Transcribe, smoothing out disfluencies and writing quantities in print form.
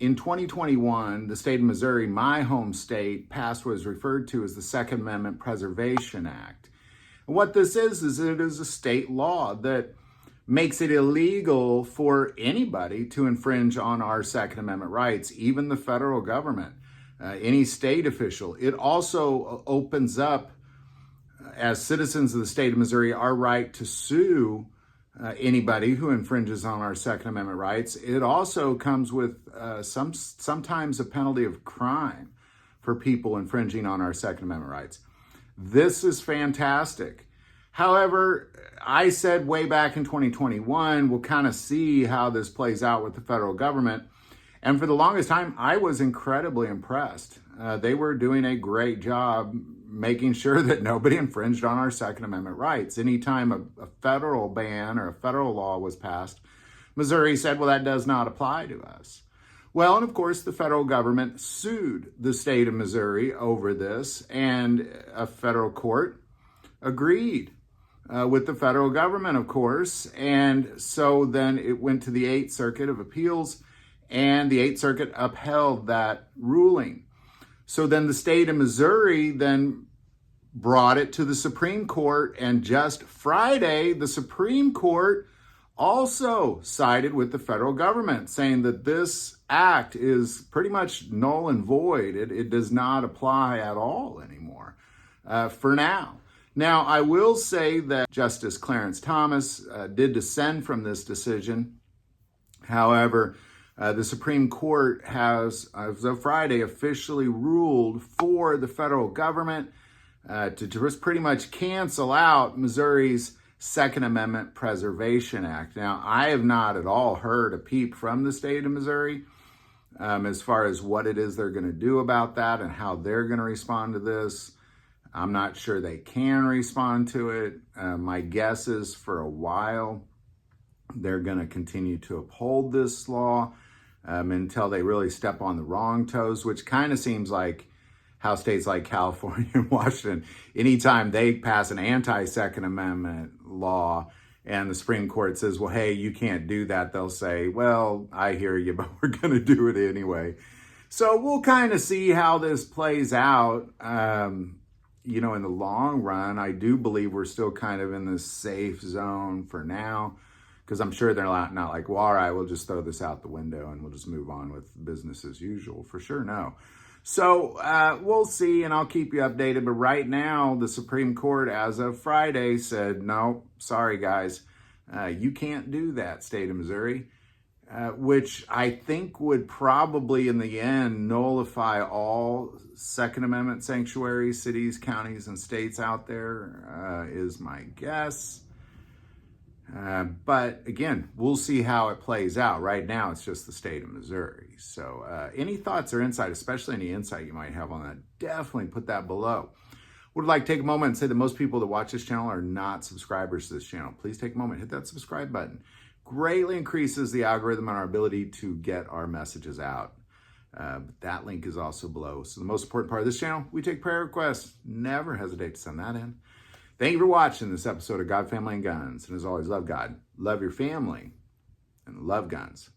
in 2021, the state of Missouri, my home state, passed what is referred to as the Second Amendment Preservation Act. And what this is it is a state law that makes it illegal for anybody to infringe on our Second Amendment rights, even the federal government, any state official. It also opens up, as citizens of the state of Missouri, our right to sue anybody who infringes on our Second Amendment rights. It also comes with sometimes a penalty of crime for people infringing on our Second Amendment rights. This is fantastic. However, I said way back in 2021, we'll kind of see how this plays out with the federal government. And for the longest time, I was incredibly impressed. They were doing a great job making sure that nobody infringed on our Second Amendment rights. Anytime a federal ban or a federal law was passed, Missouri said, well, that does not apply to us. Well, and of course, the federal government sued the state of Missouri over this, and a federal court agreed with the federal government, of course. And so then it went to the Eighth Circuit of Appeals, and the Eighth Circuit upheld that ruling. So then the state of Missouri then brought it to the Supreme Court, and just Friday, the Supreme Court also sided with the federal government, saying that this act is pretty much null and void. It does not apply at all anymore for now. Now, I will say that Justice Clarence Thomas did dissent from this decision. However, the Supreme Court has, as of Friday, officially ruled for the federal government to just pretty much cancel out Missouri's Second Amendment Preservation Act. Now, I have not at all heard a peep from the state of Missouri as far as what it is they're going to do about that and how they're going to respond to this. I'm not sure they can respond to it. My guess is for a while, they're going to continue to uphold this law until they really step on the wrong toes, which kind of seems like how states like California and Washington, anytime they pass an anti-Second Amendment law and the Supreme Court says, well, hey, you can't do that, they'll say, well, I hear you, but we're going to do it anyway. So we'll kind of see how this plays out. In the long run, I do believe we're still kind of in this safe zone for now, because I'm sure they're not like, well, all right, we'll just throw this out the window and we'll just move on with business as usual. For sure, no. So we'll see, and I'll keep you updated. But right now, the Supreme Court, as of Friday, said, no, sorry, guys, you can't do that, state of Missouri, which I think would probably, in the end, nullify all Second Amendment sanctuaries, cities, counties, and states out there, is my guess. But again, we'll see how it plays out. Right now, it's just the state of Missouri. So any thoughts or insight, especially any insight you might have on that, definitely put that below. Would like to take a moment and say that most people that watch this channel are not subscribers to this channel. Please take a moment, hit that subscribe button. Greatly increases the algorithm and our ability to get our messages out. But that link is also below. So the most important part of this channel, we take prayer requests. Never hesitate to send that in. Thank you for watching this episode of God, Family, and Guns. And as always, love God, love your family, and love guns.